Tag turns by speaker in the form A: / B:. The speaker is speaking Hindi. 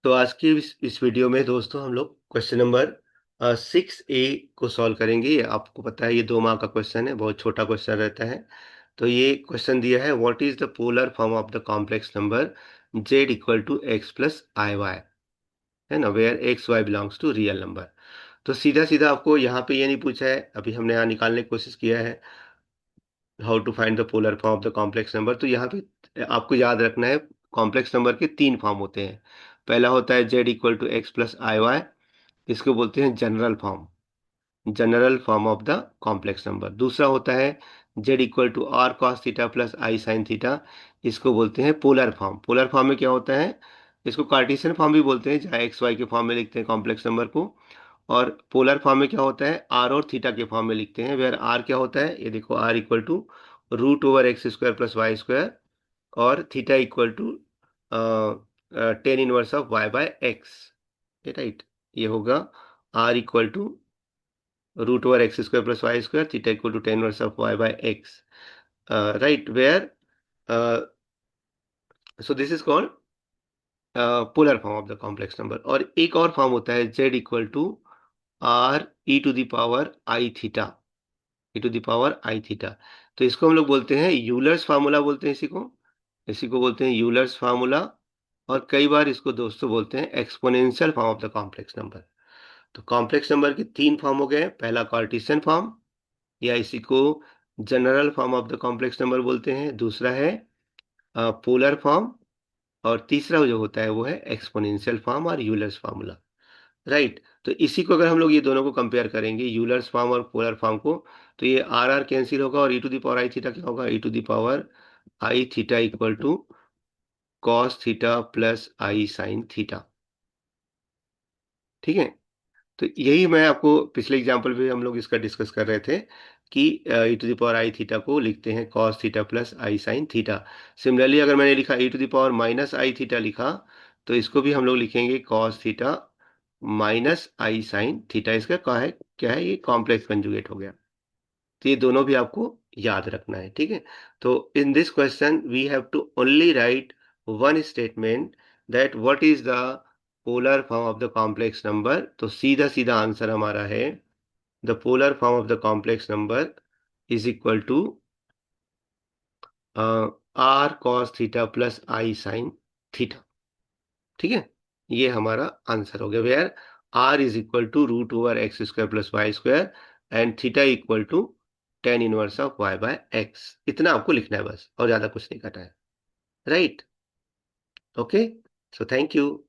A: तो आज की इस वीडियो में दोस्तों हम लोग क्वेश्चन नंबर 6A को सॉल्व करेंगे। ये आपको पता है, ये 2 मार्क का क्वेश्चन है, बहुत छोटा क्वेश्चन रहता है। तो ये क्वेश्चन दिया है, what is the polar form of the complex number z equal to x plus i y, है ना, where x y belongs to real number. तो सीधा सीधा आपको यहाँ पे ये नहीं पूछा है, अभी हमने यहाँ निकालने की कोशिश किया है how to find the polar form of the complex number. तो यहाँ पे आपको याद रखना है, कॉम्प्लेक्स नंबर के 3 फॉर्म होते हैं। पहला होता है z equal to x plus i y, इसको बोलते हैं general form of the complex number. दूसरा होता है z equal to r cos theta plus i sine theta, इसको बोलते हैं पोलर फॉर्म। पोलर फॉर्म में क्या होता है, इसको कार्टेशियन फॉर्म भी बोलते हैं, जहाँ एक्स वाई के फॉर्म में लिखते हैं कॉम्प्लेक्स नंबर को। और पोलर फॉर्म में क्या होता है, आर और थीटा के फॉर्म में लिखते हैं, वेयर आर क्या होता है, ये देखो, r equal to root over x square plus y square, और theta equal to tan inverse of y by x, right. ये होगा r equal to root over x square plus y square, theta equal to tan inverse of y by x, right, where so this is called polar form of the complex number. और एक और फॉर्म होता है z equal to r e to the power i theta, e to the power i theta. तो इसको हम लोग बोलते हैं यूलर्स फार्मूला, बोलते हैं इसी को बोलते हैं यूलर्स फार्मूला। और कई बार इसको दोस्तों बोलते हैं exponential form of the complex number. तो कॉम्प्लेक्स नंबर के 3 फॉर्म हो गए, पहला कार्टेशियन फॉर्म, या इसी को general form of the complex number बोलते हैं। दूसरा है पोलर फॉर्म, और तीसरा जो होता है वो है एक्सपोनेंशियल फॉर्म और यूलर्स फार्मूला, राइट। तो इसी को अगर हम लोग ये दोनों को कंपेयर करेंगे, यूलर्स फॉर्म और पोलर फॉर्म को, तो ये आर आर कैंसिल होगा, और e to the power i theta क्या होगा, e to the power i theta equal to cos theta plus i sine theta, ठीक है। तो यही मैं आपको पिछले एग्जांपल में हम लोग इसका डिस्कस कर रहे थे कि e to the power i theta को लिखते हैं cos theta plus i sine theta. Similarly अगर मैंने लिखा e to the power minus i theta लिखा, तो इसको भी हम लोग लिखेंगे cos theta minus i sine theta. इसका क्या है, ये कॉम्प्लेक्स कंजुगेट हो गया। तो ये दोनों भी आपको याद रखना है, ठीक है। तो in this question we have to only write one statement, that what is the polar form of the complex number. तो सीधा सीधा आंसर हमारा है, the polar form of the complex number is equal to r cos theta plus i sine theta, ठीक है। ये हमारा आंसर हो गया, where r is equal to root over x square plus y square, and theta equal to tan inverse of y by x. इतना आपको लिखना है बस, और ज्यादा कुछ नहीं करना है, right. Okay, so thank you.